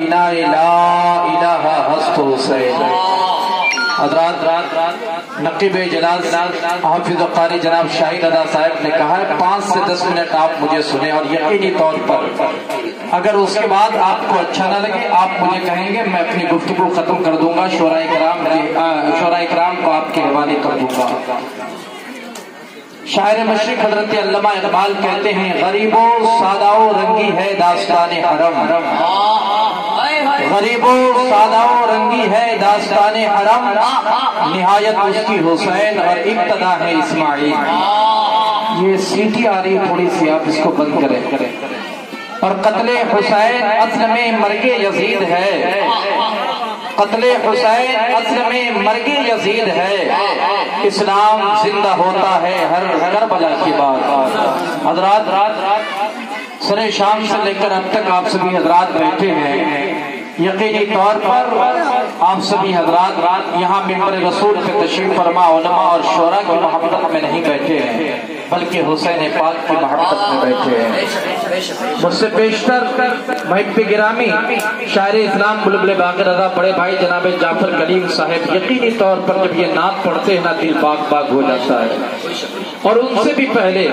لا الہ ہست حسین۔ حضرات نقیب جلال حافظ قاری جناب شاہد رضا صاحب نے کہا ہے 5 سے 10 منٹ آپ مجھے سنیں، اور یقینی طور پر اگر اس کے بعد آپ کو اچھا نہ لگے آپ مجھے کہیں گے، میں اپنی گفتگو ختم کر دوں گا، شعراء کرام کو آپ کے حوالے کر دوں گا۔ شاعر مشرق حضرت علامہ اقبال کہتے ہیں، غریبوں ساداؤ رنگی ہے داستان حرم، غریبوں ساداؤ رنگی ہے داستان حرم، نہایت اس کی حسین اور ابتدا ہے اسماعیل۔ یہ سیٹی آ رہی ہے تھوڑی سی، آپ اس کو بند کریں۔ اور قتل حسین اصل میں مرگ یزید ہے، قتل حسین اصل میں مرگ یزید ہے، اسلام زندہ ہوتا ہے ہر کربلا کے بعد۔ حضرات سر شام سے لے کر اب تک آپ سبھی حضرات بیٹھے ہیں، یقینی طور پر آپ سبھی حضرات یہاں ممبر رسول پہ تشریف فرما علماء اور شعراء کی محبت میں نہیں بیٹھے ہیں بلکہ حسین پاک کی محبت میں بیٹھے ہیں۔ مجھ سے بیشتر محب گرامی شاعر اسلام بلبل باغ رضا بڑے بھائی جناب جعفر کلیم صاحب یقینی طور پر جب یہ نعت پڑھتے ہیں نا دل باغ باغ ہو جاتا ہے۔ اور ان سے بھی پہلے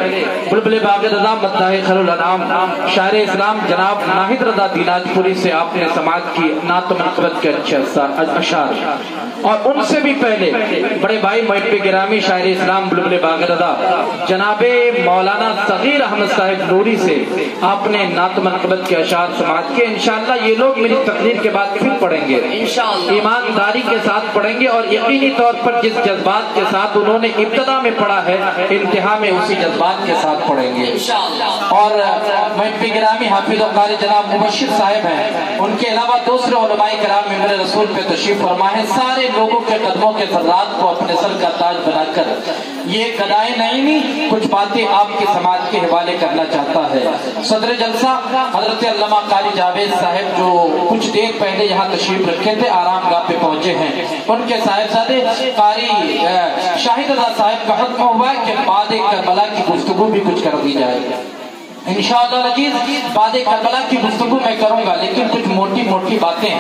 بلبل باغ رضا مداح خیر الانام شاعر اسلام جناب ناہید رضا دیناج پوری سے آپ نے سماعت کی نعت و منقبت کے اچھے اشعار، اور ان سے بھی پہلے بڑے بھائی محب گرامی شاعر اسلام بلبل باغ رضا جناب مولانا صغیر احمد صاحب نوری سے آپ نے نعت و منقبت کے اشعار سماعت کے۔ انشاءاللہ یہ لوگ میری تقریر کے بعد پھر پڑھیں گے، ایمانداری کے ساتھ پڑھیں گے، اور یقینی طور پر جس جذبات کے ساتھ انہوں نے ابتدا میں پڑھا ہے انتہا میں اسی جذبات کے ساتھ پڑھیں گے۔ اور محب گرامی حافظ قاری جناب مبشر صاحب ہیں، ان کے علاوہ دوسرے علماء کرام ممبر رسول پہ تشریف فرما ہے، سارے لوگوں کے قدموں کے ذرات کو اپنے سر کا تاج بنا کر یہ گدائے نعیمی کچھ باتیں آپ کی سماعت کے حوالے کرنا چاہتا ہے۔ صدر جلسہ حضرت علامہ قاری جاوید صاحب جو کچھ دیر پہلے یہاں تشریف رکھے تھے آرام گاہ پہ پہنچے ہیں، ان کے صاحبزادے قاری شاہد رضا صاحب کا حکم ہوا ہے کہ بعد کربلا کی گفتگو بھی کچھ کر دی جائے۔ انشاءاللہ العزیز بعد کربلا کی گفتگو میں کروں گا، لیکن کچھ موٹی موٹی باتیں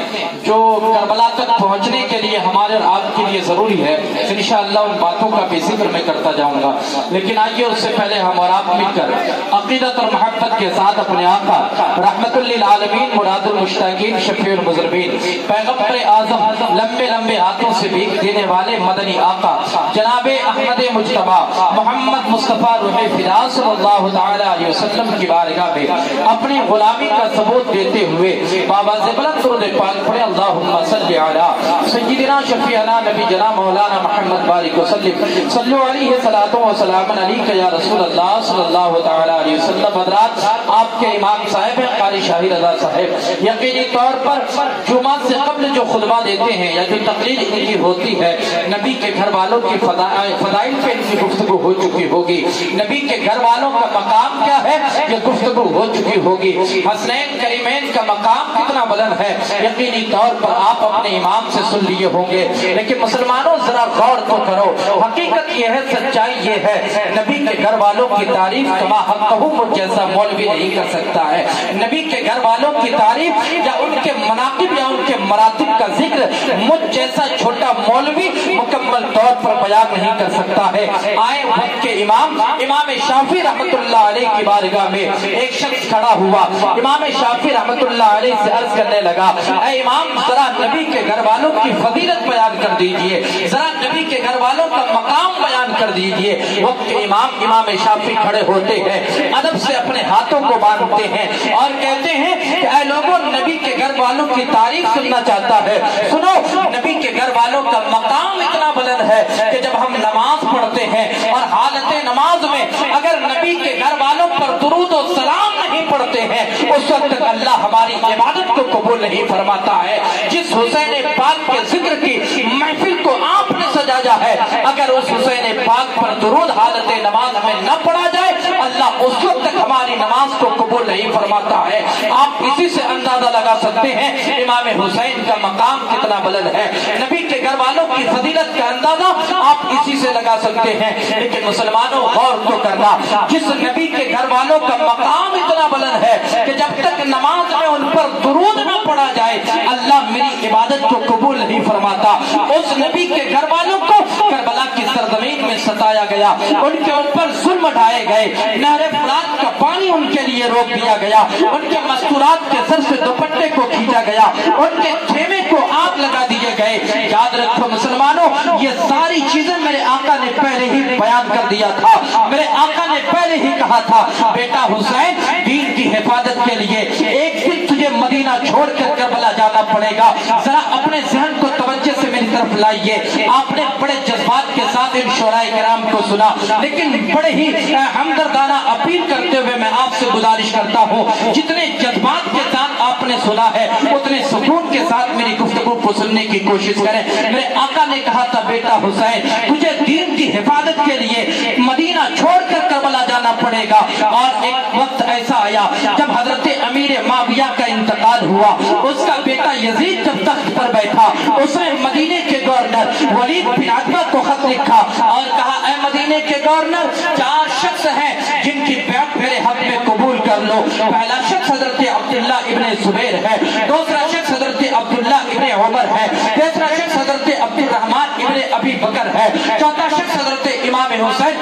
جو کربلا تک پہنچنے کے لیے ہمارے اور آپ کے لیے ضروری ہے، انشاءاللہ ان باتوں کا بھی ذکر میں کرتا جاؤں گا۔ لیکن آئیے اس سے پہلے ہم اور آپ مل کر عقیدت اور محبت کے ساتھ اپنے آقا رحمت للعالمین مراد المشتاقین شفیع المذنبین پیغمبر اعظم لمبے لمبے ہاتھوں سے بھیک دینے والے مدنی آقا جناب احمد مجتبی محمد مصطفیٰ روح فدا صلی اللہ تعالی علیہ وسلم کی بارگاہ میں اپنی غلامی کا ثبوت دیتے ہوئے بابا زبلت درود پاک پڑھے، اللہم صلی علی سیدنا شفیعنا نبی جنا مولانا محمد بارک وسلم، صلو علیہ صلاۃ و سلام علیک یا رسول اللہ صلی اللہ تعالی علیہ وسلم۔ حضرات آپ کے امام صاحب ہیں قاری شاہد رضا صاحب، یقینی طور پر جمعہ سے قبل جو خطبہ دیتے ہیں یا جو تقریر ان کی ہوتی ہے، نبی کے گھر والوں کی فضائل پہ ان کی گفتگو ہو چکی ہوگی، نبی کے گھر والوں کا مقام کیا ہے یہ گفتگو ہو چکی ہوگی، حسنین کریمین کا مقام کتنا بلند ہے یقینی طور پر آپ اپنے امام سے سن لیے ہوں گے۔ لیکن مسلمانوں ذرا غور تو کرو، حقیقت یہ ہے، سچائی یہ ہے، نبی کے گھر والوں کی تعریف کما حقہ مجھ جیسا مولوی نہیں کر سکتا ہے۔ نبی کے گھر والوں کی تعریف یا ان کے مناقب یا ان کے مراتب کا ذکر مجھ جیسا چھوٹا مولوی مکمل طور پر بیان نہیں کر سکتا ہے۔ آئے وقت کے امام شافعی رحمت اللہ علیہ کی بارگاہ میں ایک شخص کھڑا ہوا، امام شافعی رحمت اللہ علیہ سے عرض کرنے لگا، اے امام ذرا نبی کے گھر والوں کی فضیلت بیان کر دیجئے، ذرا نبی کے گھر والوں کا مقام بیان کر دیجئے۔ وقت کے امام شافعی کھڑے ہوتے ہیں، ادب سے اپنے ہاتھوں کو باندھتے ہیں اور کہتے ہیں کہ اے لوگوں نبی کے گھر والوں کی تعریف سننا چاہتا ہے، سنو نبی کے گھر والوں کا مقام اتنا بلند ہے کہ جب ہم نماز پڑھتے ہیں اور حالت نماز میں اگر نبی کے گھر والوں پر درود و سلام نہیں پڑھتے ہیں اس وقت تک اللہ ہماری عبادت کو قبول نہیں فرماتا ہے۔ جس حسین پاک کے ذکر کی محفل کو آپ نے سجایا ہے، اگر اس حسین پاک پر درود حالت نماز میں نہ پڑھا جائے اللہ اس وقت تک ہماری نماز کو قبول نہیں فرماتا ہے۔ آپ اسی سے اندازہ لگا سکتے ہیں امام حسین کا مقام کتنا بلند ہے، نبی کے گھر والوں کی فضیلت کا اندازہ آپ اسی سے لگا سکتے ہیں۔ لیکن مسلمانوں غور تو کرنا، جس نبی کے گھر والوں کا مقام اتنا بلند ہے کہ جب تک نماز میں ان پر درود نہ پڑھا جائے اللہ میری عبادت کو قبول نہیں فرماتا، اس نبی کے گھر والوں کو کربلا کی سرزمین میں ستایا گیا، ان کے اوپر ظلم ڈھائے گئے، نہر فرات کا پانی ان کے لیے روک دیا گیا، ان کے مستورات کے سر سے دوپٹے کو کھینچا گیا، ان کے خیمے کو آگ لگا دیے گئے۔ یاد رکھو مسلمانوں، یہ ساری چیزیں میرے آقا نے پہلے ہی بیان کر دیا تھا، میرے آقا نے پہلے ہی کہا تھا بیٹا حسین دین کی حفاظت کے لیے ایک دن تجھے مدینہ چھوڑ کر کربلا جانا پڑے گا۔ ذرا اپنے ذہن کو توجہ سے میری طرف لائیے۔ آپ نے بڑے جذبات کے ساتھ ان شعراء کرام کو سنا، لیکن بڑے ہی ہمدردانہ اپیل کرتے ہوئے میں آپ سے گزارش کرتا ہوں جتنے جذبات کے ساتھ آپ نے سنا ہے اتنے سکون کے ساتھ میری گفتگو کو سننے کی کوشش کریں۔ میرے آقا نے کہا تھا بیٹا حسین تجھے دین کی حفاظت کے لیے مدینہ چھوڑ کر کربلا جانا پڑے گا۔ اور ایک وقت ایسا آیا جب حضرت امیر معاویہ کا انتقال ہوا، اس کا بیٹا یزید جب تخت پر بیٹھا، اس نے مدینے کے گورنر ولید بن عتبہ کو خط لکھا اور کہا اے مدینے کے گورنر 4 شخص ہیں جن کی بیعت میرے حق میں قبول کر لو۔ پہلا شخص حضرت عبداللہ ابن زبیر ہے، دوسرا شخص حضرت عبداللہ ابن عمر ہے، تیسرا شخص حضرت عبد الرحمن ابن ابی بکر ہے، چوتھا شخص حضرت امام حسین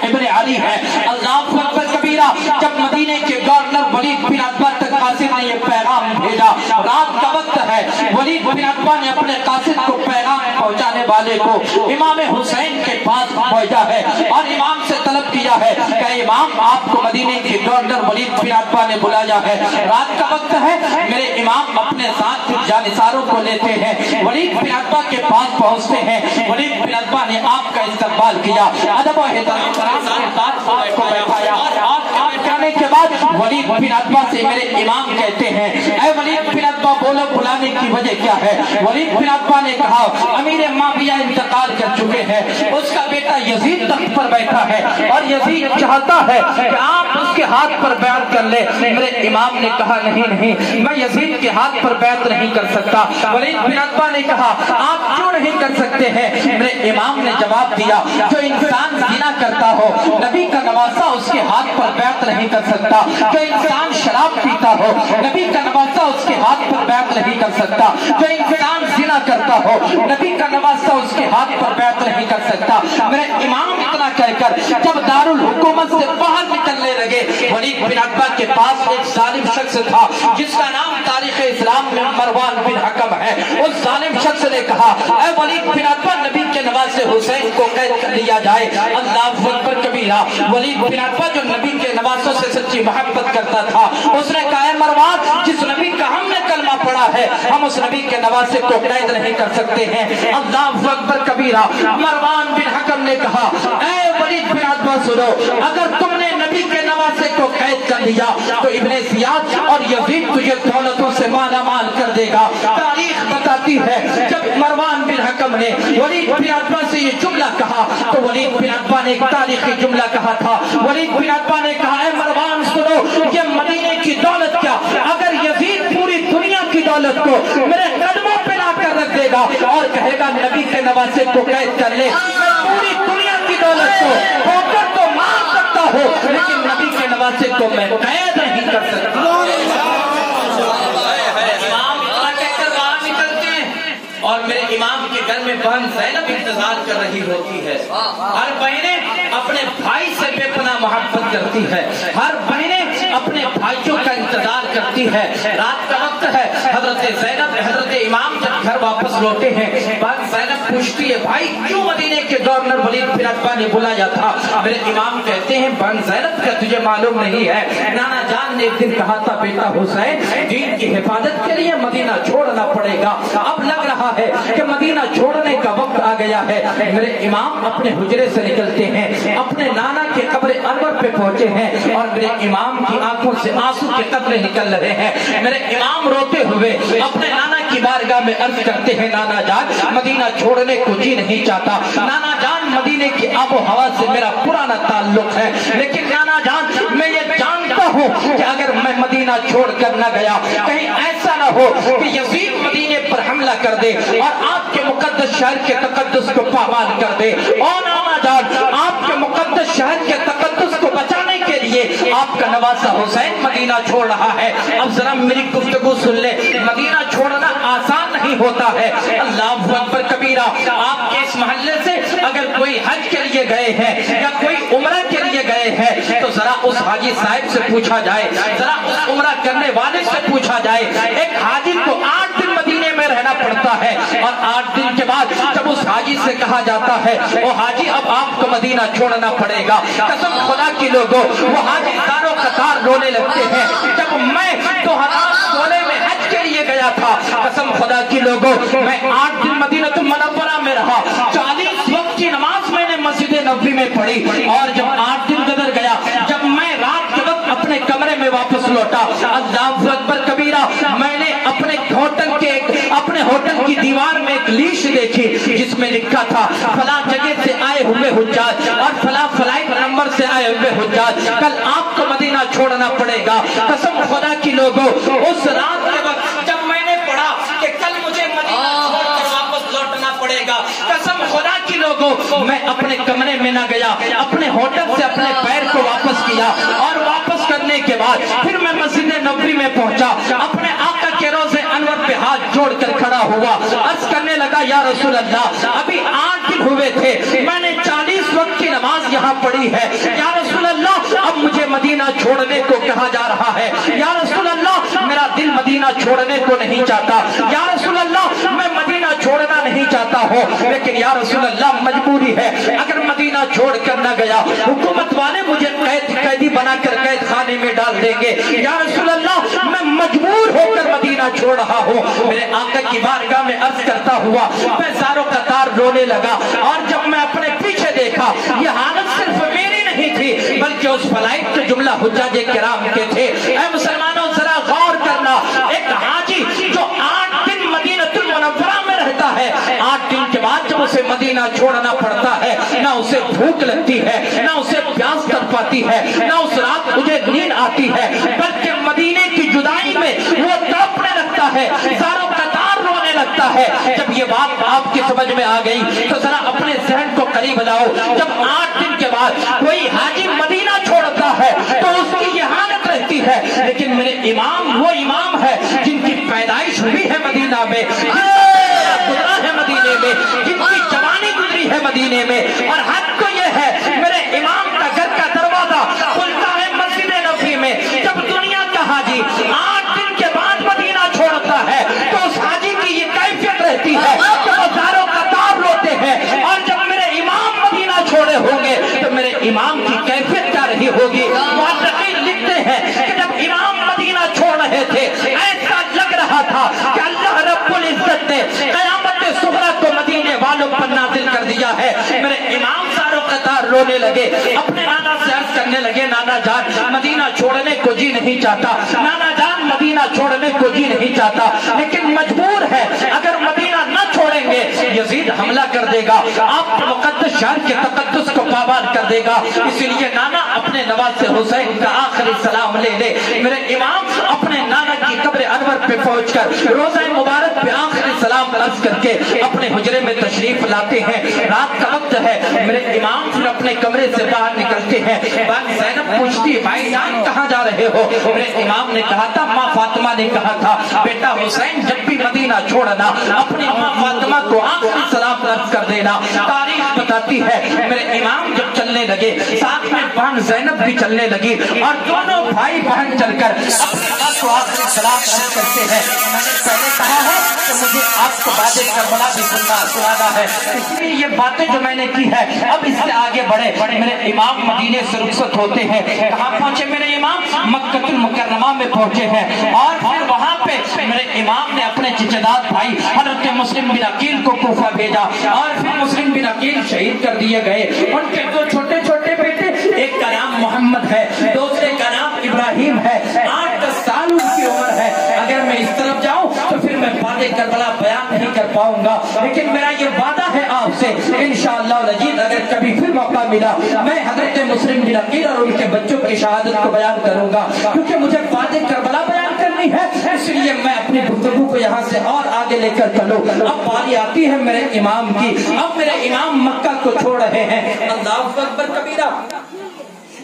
ابن علی ہے۔ اللہ اکبر کبیرہ۔ جب مدینے کے گورنر ولید بن عتبہ تک قاصد نے یہ پیغام بھیجا، رات کا وقت ہے، ولید بن عتبہ نے اپنے قاصد کو پیغام پہنچانے والے کو امام حسین کے پاس پہنچا ہے اور امام سے طلب کیا ہے کہ امام آپ کو مدینے کے گورنر ولید بن عتبہ نے بلایا ہے، رات کا وقت ہے، میرے امام اپنے ساتھ جانثاروں کو لیتے ہیں، ولید بن عتبہ کے پاس پہنچتے ہیں۔ ولید بن عتبہ نے آپ کا استقبال کیا، ادب و احترام کے ساتھ آپ کو بٹھایا، کرنے کے بعد ولید بن عتبہ سے میرے امام کہتے ہیں اے ولید بن عتبہ بولو بلانے کی وجہ کیا ہے؟ ولید بن عتبہ نے کہا امیر معاویہ انتقال کر چکے ہیں، اس کا بیٹا یزید تخت پر بیٹھا ہے اور یزید چاہتا ہے کہ آپ اس کے ہاتھ پر بیعت کر لے۔ میرے امام نے کہا نہیں میں یزید کے ہاتھ پر بیعت نہیں کر سکتا۔ ولید بن عتبہ نے کہا آپ کیوں نہیں کر سکتے ہیں؟ میرے امام نے جواب دیا جو انسان زنا کرتا ہو نبی کا نواسہ اس کے ہاتھ پر بیعت نہیں کر سکتا، جو انسان شراب پیتا ہو نبی کا نواسہ اس کے ہاتھ پر بیعت نہیں کر سکتا، جو انسان زنا کرتا ہو نبی کا نواسہ اس کے ہاتھ پر بیعت نہیں کر سکتا۔ میرے امام اتنا کہہ کر جب دارالحکومت سے باہر نکلنے لگے، ولید بن عتبہ کے پاس ایک ظالم شخص تھا جس کا نام تاریخ اسلام میں مروان بن حکم ہے۔ اس ظالم شخص نے کہا اے ولید بن عتبہ نبی کے نواسے حسین کو قید کر لیا جائے۔ اللہ اکبر کبیرہ۔ ولید بن عتبہ جو نبی کے نواسوں سے سچی محبت کرتا تھا، اس نے کہا اے مروان جس نبی کا ہم نے کلمہ پڑھا ہے ہم اس نبی کے نواسے کو قید نہیں کر سکتے ہیں۔ اللہ اکبر کبیرہ۔ مروان بن حکم نے کہا اے ولید بن عتبہ سنو، اگر تم نے نبی کے نواسے کو قید کر لیا تو ابن زیاد اور یزید تجھے دولتوں سے مالا مال کر دے گا۔ تاریخ بتاتی ہے جب مروان بن حکم نے ولید بن عتبہ سے یہ جملہ کہا تو ولید بن عتبہ نے ایک تاریخی جملہ کہا تھا۔ ولید بن عتبہ نے کہا اے مروان سنو، یہ مدینے کی دولت کیا اگر یزید پوری دنیا کی دولت کو میرے قدموں پہ لا کر رکھ دے گا اور کہے گا نبی کے نواسے کو قید کر لے، میں پوری دنیا کی دولت کو ٹھوکر تو مار سکتا ہوں لیکن نبی کے نواسے کو میں قید نہیں کر سکتا۔ اور میرے امام کے گھر میں بہن زینب انتظار کر رہی ہوتی ہے۔ ہر بہنیں اپنے بھائی سے بے پناہ محبت کرتی ہے، ہر بہنیں اپنے بھائیوں کا انتظار کرتی ہے۔ رات کا وقت ہے، حضرت زینب حضرت امام جب گھر واپس لوٹے ہیں، بہن زینب پوچھتی ہے بھائی کیوں مدینے کے گورنر ولید بن عتبہ نے بلایا تھا؟ میرے امام کہتے ہیں بہن زینب کیا تجھے معلوم نہیں ہے نانا جان نے ایک دن کہا تھا بیٹا حسین دین کی حفاظت کے لیے مدینہ چھوڑنا پڑے گا، اب لگ رہا ہے کہ مدینہ چھوڑنے کا وقت آ گیا ہے۔ میرے امام اپنے حجرے سے نکلتے ہیں، اپنے نانا کے قبر انور پہ پہنچے ہیں اور میرے امام کی آنکھوں سے آنسو کے قطرے نکل رہے ہیں۔ میرے امام روتے ہوئے اپنے نانا کی بارگاہ میں عرض کرتے ہیں نانا جان مدینہ چھوڑنے کو جی نہیں چاہتا، نانا جان مدینے کی آب و ہوا سے میرا پرانا تعلق ہے، لیکن نانا جان میں یہ جانتا ہوں کہ اگر میں مدینہ چھوڑ کر نہ گیا کہیں ایسا نہ ہو کہ یزید مدینے پر حملہ کر دے اور آپ کے مقدس شہر کے تقدس کو پامال کر دے۔ اور نانا جان آپ کے مقدس شہر کے تقدس کو بچانے کے لیے آپ کا نواسا حسین مدینہ چھوڑ رہا ہے۔ اب ذرا میری گفتگو سن لے، مدینہ چھوڑنا آسان نہیں ہوتا ہے۔ اللہ اکبر کبیرہ، آپ کے اس محلے سے اگر کوئی حج کے لیے گئے ہیں یا کوئی عمرہ کے لیے گئے ہیں تو ذرا اس حاجی صاحب سے پوچھا جائے، ذرا اس عمرہ کرنے والے سے پوچھا جائے، ایک حاجی کو 8 دن مدینے میں رہنا پڑتا ہے اور 8 دن کے بعد جب اس حاجی سے کہا جاتا ہے وہ حاجی اب آپ کو مدینہ چھوڑنا پڑے گا، قسم خدا کی لوگوں وہ حاجی دارو قطار رونے لگتے ہیں۔ جب میں 2016 میں حج کے لیے گیا تھا، قسم خدا کی لوگوں میں 8 دن مدینہ منورہ میں رہا، 40 وقت کی نماز میں نے مسجد نبوی میں پڑھی، اور جب 8 دن گزر گیا، جب میں رات کے وقت اپنے کمرے میں واپس لوٹا، اللہ اکبر کبیرہ، میں نے اپنے ہوٹل کی دیوار میں ایک لیش دیکھی جس میں لکھا تھا فلاں جگہ سے آئے ہوئے حجاج اور فلاں فلائٹ نمبر سے آئے ہوئے حجاج کل آپ کو مدینہ چھوڑنا پڑے گا۔ قسم خدا کی لوگوں اس رات کے وقت جب میں نے پڑھا کہ کل مجھے مدینہ چھوڑ کر واپس لوٹنا پڑے گا، قسم خدا کی لوگوں میں اپنے کمرے میں نہ گیا، اپنے ہوٹل سے اپنے پیر کو واپس کیا اور واپس کرنے کے بعد پھر میں مسجد نبوی میں پہنچا، اپنے آقا کے روضے انور پہ ہاتھ جوڑ کر کھڑا ہوا، عرض کرنے لگا یا رسول اللہ ابھی 8 دن ہوئے تھے، میں نے 40 وقت کی نماز یہاں پڑھی ہے، یا رسول اللہ اب مجھے مدینہ چھوڑنے کو کہا جا رہا ہے، یا رسول اللہ میرا دل مدینہ چھوڑنے کو نہیں چاہتا، یا رسول اللہ میں مدینہ چھوڑنا نہیں چاہتا ہوں، لیکن یا رسول اللہ مجبوری ہے، اگر مدینہ چھوڑ کر نہ گیا حکومت والے مجھے قیدی بنا کر قید خانے میں ڈال دیں گے، یا رسول اللہ میں مجبور ہو کر مدینہ چھوڑ رہا ہوں۔ میرے آقا کی بارگاہ میں عرض کرتا ہوا میں زارو قطار رونے لگا، اور جب میں اپنے پیچھے دیکھا یہ حالت صرف میری نہیں تھی بلکہ اس فلائٹ کے جملہ حجاج کرام کے تھے۔ اے مسلمانوں ذرا غور کرنا، ایک حاجی جو 8 دن مدینہ المنورہ میں رہتا ہے، 8 دن کے بعد جب اسے مدینہ چھوڑنا پڑتا ہے نہ اسے بھوک لگتی ہے، نہ اسے پیاس تڑپاتی ہے، نہ اس رات مجھے نیند آتی ہے، بلکہ مدینے کی جدائی میں وہ تڑپنے لگتا ہے، زارو قطار رونے لگتا ہے۔ جب یہ بات آپ کی سمجھ میں آ گئی تو ذرا اپنے ذہن کو قریب لاؤ، جب 8 دن کے بعد کوئی حاجی مدینہ چھوڑتا ہے تو اس کی یہ حالت رہتی ہے، لیکن میرے امام وہ امام ہے جن کی پیدائش ہوئی ہے مدینہ میں، گزرا ہے مدینے میں، جن کی جوانی گزری ہے مدینے میں، اور حق تو یہ ہے میرے امام کا گھر کا دروازہ کھلتا ہے مسجد نبوی میں۔ جب دنیا کا حاجی 8 دن کے بعد مدینہ چھوڑتا ہے تو اس حاجی کی یہ کیفیت رہتی ہے کہ وہ زارو قطار روتے ہیں، اور جب میرے امام مدینہ چھوڑے ہوں گے تو میرے امام کی کیفیت کیا رہی ہوگی۔ محققین لکھتے ہیں کہ جب امام مدینہ چھوڑ رہے تھے ایسا لگ رہا تھا کہ اللہ رب العزت نے قیامت صغریٰ کو مدینے والوں پر نازل کر دیا ہے۔ میرے امام زارو قطار رونے لگے، اپنے نانا سے عرض کرنے لگے نانا جان مدینہ چھوڑنے کو جی نہیں چاہتا، نانا جان مدینہ چھوڑنے کو جی نہیں چاہتا، لیکن مجبور ہے، اگر مدینہ نہ چھوڑیں گے یزید حملہ کر دے گا، آپ کے مقدس شہر کے تقدس کو پامال کر دے گا، اسی لیے نانا اپنے نواسے حسین کا آخری سلام لے لے۔ میرے امام اپنے نانا کی قبر انور پہ پہنچ کر روضہ مبارک پہ آخری سلام عرض کر کے اپنے حجرے میں تشریف لاتے ہیں۔ رات کا وقت ہے، میرے امام پھر اپنے کمرے سے باہر نکلتے ہیں، بات زینب پوچھتی ہے بھائی جان کہاں جا رہے ہو؟ میرے امام نے کہا تھا ماں فاطمہ نے کہا تھا بیٹا حسین جب بھی مدینہ چھوڑنا اپنی ماں فاطمہ کو آخری سلام عرض کر دینا۔ تاریخ بتاتی ہے میرے امام جب چلنے لگے ساتھ میں بہن زینب بھی چلنے لگی، اور دونوں بھائی بہن چل کر اپنے ماں کو آخری سلام عرض کرتے ہیں۔ میں نے پہلے کہا ہے کہ مجھے آپ کو باتیں کربلا بھی سنانا ہے، اس لیے یہ باتیں جو میں نے کی ہے اب اس سے آگے بڑھے۔ میرے امام مدینے سے رخصت ہوتے ہیں، کہاں پہنچے میرے امام؟ مکہ المکرمہ میں پہنچے ہیں، اور پھر وہاں پہ میرے امام نے اپنے چچداد بھائی حضرت مسلم بن عقیل کو کوفہ بھیجا، اور پھر مسلم بن عقیل شہید کر دیے گئے۔ ان کے 2 چھوٹے چھوٹے بیٹے، ایک کا نام محمد ہے، دوسرے کا نام ابراہیم ہے، 8-10 سال ان کی عمر ہے۔ اگر میں اس طرف طرف جاؤں تو پھر میں بعد کربلا بیان نہیں کر پاؤں گا، لیکن میرا یہ وعدہ ہے آپ سے انشاءاللہ العزیز اگر کبھی پھر موقع ملا میں حضرت مسلم بن عقیل اور ان کے بچوں کی شہادت کو بیان کروں گا، کیونکہ مجھے بعد کربلا بیان کرنی ہے، اس لیے میں اپنی گفتگو کو یہاں سے اور آگے لے کر چلوں۔ اب باری آتی ہے میرے امام کی، اب میرے امام مکہ کو چھوڑ رہے ہیں، اللہ اکبر کبیرہ۔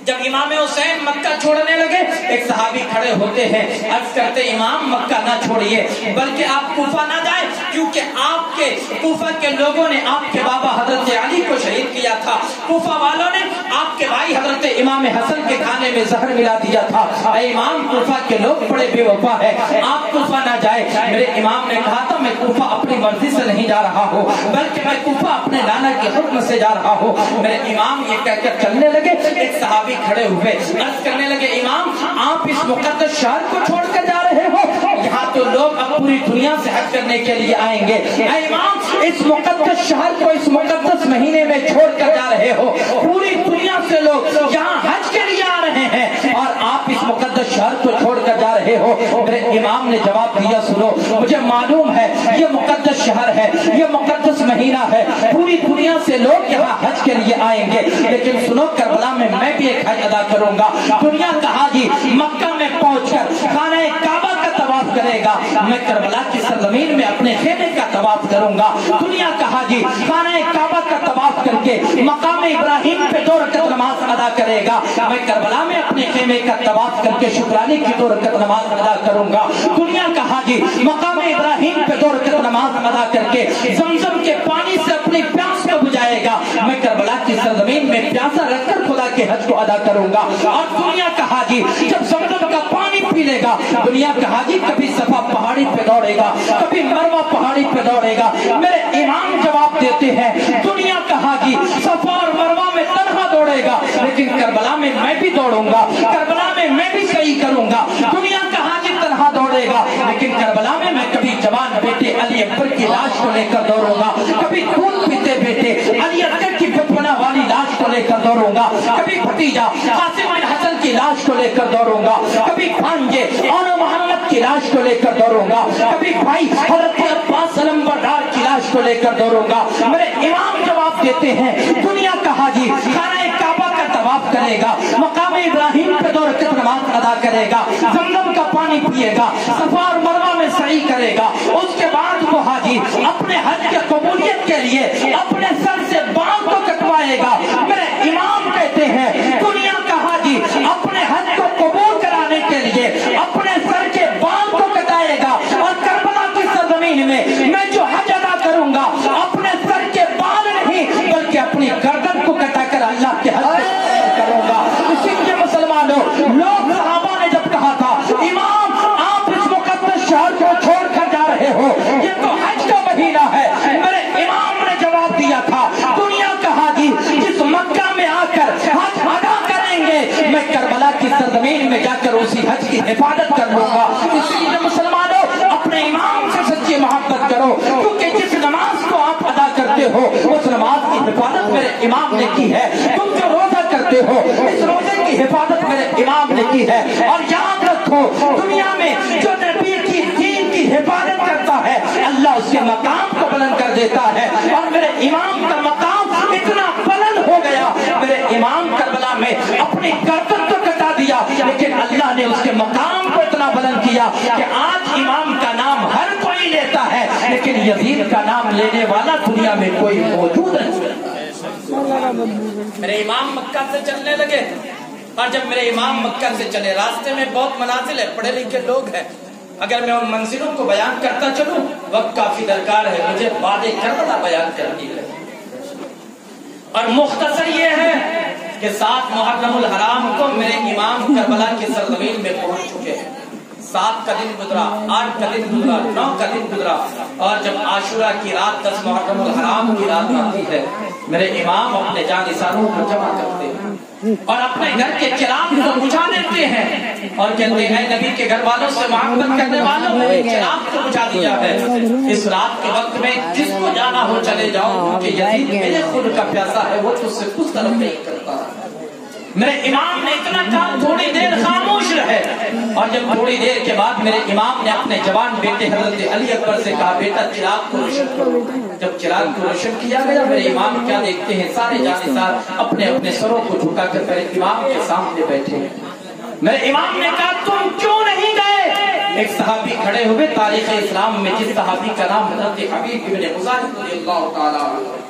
جب امام حسین مکہ چھوڑنے لگے ایک صحابی کھڑے ہوتے ہیں، عرض کرتے امام مکہ نہ چھوڑیے بلکہ آپ کوفہ نہ جائیں، کیونکہ آپ کے کوفہ کے لوگوں نے آپ کے بابا حضرت علی کو شہید کیا تھا، کوفہ والوں نے آپ کے بھائی حضرت امام حسن کے کھانے میں زہر ملا دیا تھا، اے امام کوفہ کے لوگ بڑے بے وفا ہے، آپ کوفہ نہ جائیں۔ میرے امام نے کہا تھا میں کوفہ اپنی مرضی سے نہیں جا رہا ہوں بلکہ میں کوفہ اپنے نانا کے حکم سے جا رہا ہوں۔ میرے امام یہ کہہ کر چلنے لگے، ایک صحابی کھڑے ہوئے عرض کرنے لگے امام آپ اس مقدس شہر کو چھوڑ کر جا رہے ہو، یہاں تو لوگ اب پوری دنیا سے حج کرنے کے لیے آئیں گے، اے امام اس مقدس شہر کو اس مقدس مہینے میں چھوڑ کر جا رہے ہو، پوری دنیا سے لوگ یہاں حج کے لیے آ رہے ہیں اور آپ اس مقدس شہر کو چھوڑ کر جا رہے ہو۔ میرے امام نے جواب دیا سنو مجھے معلوم ہے یہ مقدس شہر ہے، یہ مقدس مہینہ ہے، پوری دنیا سے لوگ یہاں حج کے لیے آئیں گے، لیکن سنو کربلا میں بھی ایک حج ادا کروں گا۔ دنیا کا حاجی مکہ میں پہنچ کر خانہ کعبہ کا طواف کرے گا، میں کربلا کی سرزمین میں اپنے خیمے کا طواف کروں گا۔ دنیا کا حاجی خانہ کعبہ کا طواف کر کے مقام ابراہیم پہ 2 رکعت نماز ادا کرے گا، میں کربلا میں اپنے خیمے کا طواف کر کے شکرانے کی 2 رکعت نماز ادا کروں گا۔ دنیا کا حاجی مقام ابراہیم پہ 2 رکعت نماز ادا کر کے زمزم کے پانی سے اپنی پیاس کو بجھائے گا، میں کربلا کی سرزمین میں پیاسا رکھ کر خدا کے حج کو ادا کروں گا۔ اور دنیا کا حاجی جب زمزم کا پانی پی لے گا، دنیا کا حاجی کبھی صفا پہاڑی پہ دوڑے گا، کبھی مروہ پہاڑی پہ دوڑے گا۔ میرے امام جواب دیتے ہیں دنیا کا حاجی صفا اور مروہ میں تنہا دوڑے گا، لیکن کربلا میں میں بھی دوڑوں گا، کربلا میں میں بھی صحیح کروں گا۔ دنیا کا حاجی تنہا دوڑے گا، لیکن کربلا میں میں کبھی جوان بیٹے علی اکبر کی لاش کو لے کر دوڑوں گا، کبھی خون پیتے بیٹے علی اکبر کی بھپنا والی لاش کو لے کر دوڑوں گا، کبھی بھتیجا قاسم حسن کی لاش کو لے کر دوڑوں گا، کبھی بھانجے اور محمد کی لاش کو لے کر دوڑوں گا، کبھی بھائی حضرت عباس علمبردار کی لاش کو لے کر دوڑوں گا۔ میرے امام جواب دیتے ہیں دنیا کا حاجی خانہ کعبہ کا طواف کرے گا، مقام ابراہیم پہ 2 رکعت نماز ادا کرے گا، زمزم کا پانی پیے گا، صفا اور مروہ میں سعی کرے گا، اس کے بعد وہ حاجی اپنے حج کے قبولیت کے لیے اپنے سر سے بال کو کٹوائے گا۔ میرے امام کہتے ہیں دنیا کا حاجی اپنے حج کو قبول کرانے کے لیے اپنے سر کے بال کو کٹائے گا، اور کربلا کی سرزمین میں میں جو حج ادا کروں گا اپنے سر کے بال نہیں بلکہ اپنی گردن کو کٹا کر اللہ کے حج کروں گا۔ اسی لیے مسلمانوں لوگ صحابہ نے جب کہا تھا امام آپ اس مقدس شہر کو چھوڑ کر جا رہے ہو، یہ تو حج کا مہینہ ہے، میرے امام نے جواب دیا تھا دنیا کا حاجی جس مکہ میں آ کر حج ادا کریں گے میں کربلا کی سرزمین میں جا کر اسی حج کی حفاظت کر لوں گا۔ اسی لیے مسلمانوں اپنے امام سے سچی محبت کرو، کیونکہ جس نماز کو آپ ادا کرتے ہو اس نماز کی حفاظت میرے امام نے کی ہے، تم جو روزہ کرتے ہو اس روزے کی حفاظت میرے امام نے کی ہے۔ اور یاد رکھو دنیا میں جو نبی کی دین کی حفاظت کرتا ہے اللہ اس کے مقام کو بلند کر دیتا ہے، اور میرے امام کا مقام اتنا بلند ہو گیا، میرے امام کربلا میں اپنی گردن تو کٹا دیا لیکن اللہ نے اس کے مقام کو اتنا بلند کیا کہ آج امام کا نام ہر کوئی لیتا ہے لیکن یزید کا نام لینے والا دنیا میں کوئی موجود نہیں۔ میرے امام مکہ سے چلنے لگے، اور جب میرے امام مکہ سے چلے راستے میں بہت منازل ہے، پڑھے لکھے لوگ ہیں، اگر میں ان منزلوں کو بیان کرتا چلوں وقت کافی درکار ہے، مجھے بعد کربلا بیان کرنی ہے، اور مختصر یہ ہے کہ 7 محرم الحرام کو میرے امام کربلا کی سرزمین میں پہنچ چکے ہیں۔ 7 کا دن گزرا، 8 کا دن گزرا، 9 کا دن گزرا، اور جب عاشورہ کی رات 10 محرم الحرام کی رات آتی ہے میرے امام اپنے جانثاروں کو جمع کرتے ہیں اور اپنے گھر کے چراغ کو بجھا دیتے ہیں اور کہتے ہیں نبی کے گھر والوں سے محبت کرنے والوں نے چراغ کو بجھا دیا ہے، اس رات کے وقت میں جس کو جانا ہو چلے جاؤ، کیونکہ یزید میرے خون کا پیاسا ہے، وہ تجھ سے کچھ طرف نہیں کرتا۔ میرے امام نے اتنا کہا تھوڑی دیر خاموش رہے، اور جب تھوڑی دیر کے بعد میرے امام نے اپنے جوان بیٹے حضرت علی اکبر سے کہا بیٹا چراغ کو روشن کرو۔ جب چراغ کو روشن کیا گیا میرے امام کیا دیکھتے ہیں، سارے جانثار اپنے اپنے سروں کو جھکا کر میرے امام کے سامنے بیٹھے ہیں۔ میرے امام نے کہا تم کیوں نہیں گئے؟ ایک صحابی کھڑے ہوئے، تاریخ اسلام میں جس صحابی کا نام حضرت حبیب ابن مظاہر رضی اللہ تعالیٰ عنہ،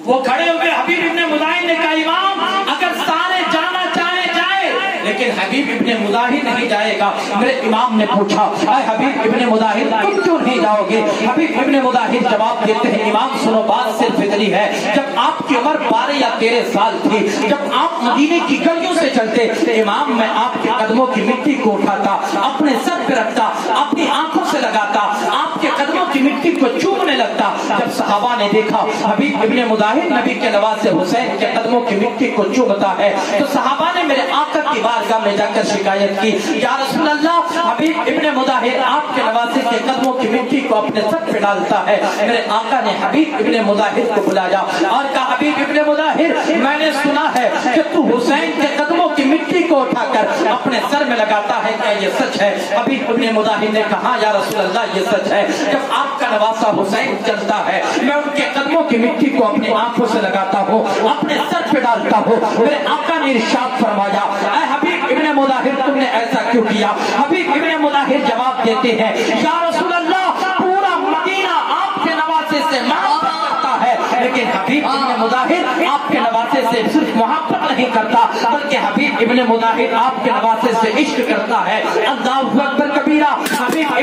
وہ کھڑے ہوئے، حبیب ابن مظاہر نے کہا امام اگر سارے جانا چاہے جائے لیکن حبیب ابن مظاہر نہیں جائے گا۔ میرے امام نے پوچھا اے حبیب ابن مظاہر تم کیوں نہیں جاؤ گے؟ حبیب ابن مظاہر جواب دیتے ہیں امام سنو بات صرف اتنی ہے، جب آپ کی عمر 12 یا 13 سال تھی، جب آپ مدینے کی گلیوں سے چلتے تو امام میں آپ کے قدموں کی مٹی کو اٹھاتا، اپنے سر پہ رکھتا، اپنی آنکھوں سے لگاتا، آپ کے قدموں کی مٹی کو چومنے لگتا۔ جب صحابہ نے دیکھا حبیب ابن مظاہر نبی کے نواسے حسین کے قدموں کی مٹی کو چومتا ہے تو صحابہ نے میرے آقا کی بارگاہ میں جا کر شکایت کی یا رسول اللہ حبیب ابن مظاہر آپ کے نواسے کے قدموں کی مٹی کو اپنے سر پہ ڈالتا ہے۔ میرے آقا نے حبیب ابن مظاہر کو بلایا اور کہا حبیب ابن مظاہر میں نے سنا ہے کہ تو حسین کے قدموں کی مٹی کو اٹھا کر اپنے سر میں لگاتا ہے، کیا یہ سچ ہے؟ حبیب ابن مظاہر نے کہا یا رسول اللہ یہ سچ ہے، جب آپ کا نواسا حسین چلتا ہے میں ان کے قدموں کی مٹی کو اپنی آنکھوں سے لگاتا ہوں، اپنے سر پہ ڈالتا ہوں۔ میرے آقا نے ارشاد فرمایا اے حبیب ابن مظاہر تم نے ایسا کیوں کیا؟ حبیب ابن مظاہر جواب دیتے ہیں یا رسول اللہ پورا مدینہ آپ کے نواسے سے محبت کرتا ہے، لیکن حبیب ابن مظاہر آپ کے نواسے سے صرف محبت نہیں کرتا بلکہ حبیب ابن مظاہر آپ کے نواسے سے عشق کرتا ہے۔ اللہ اکبر کبیرہ۔ حبیب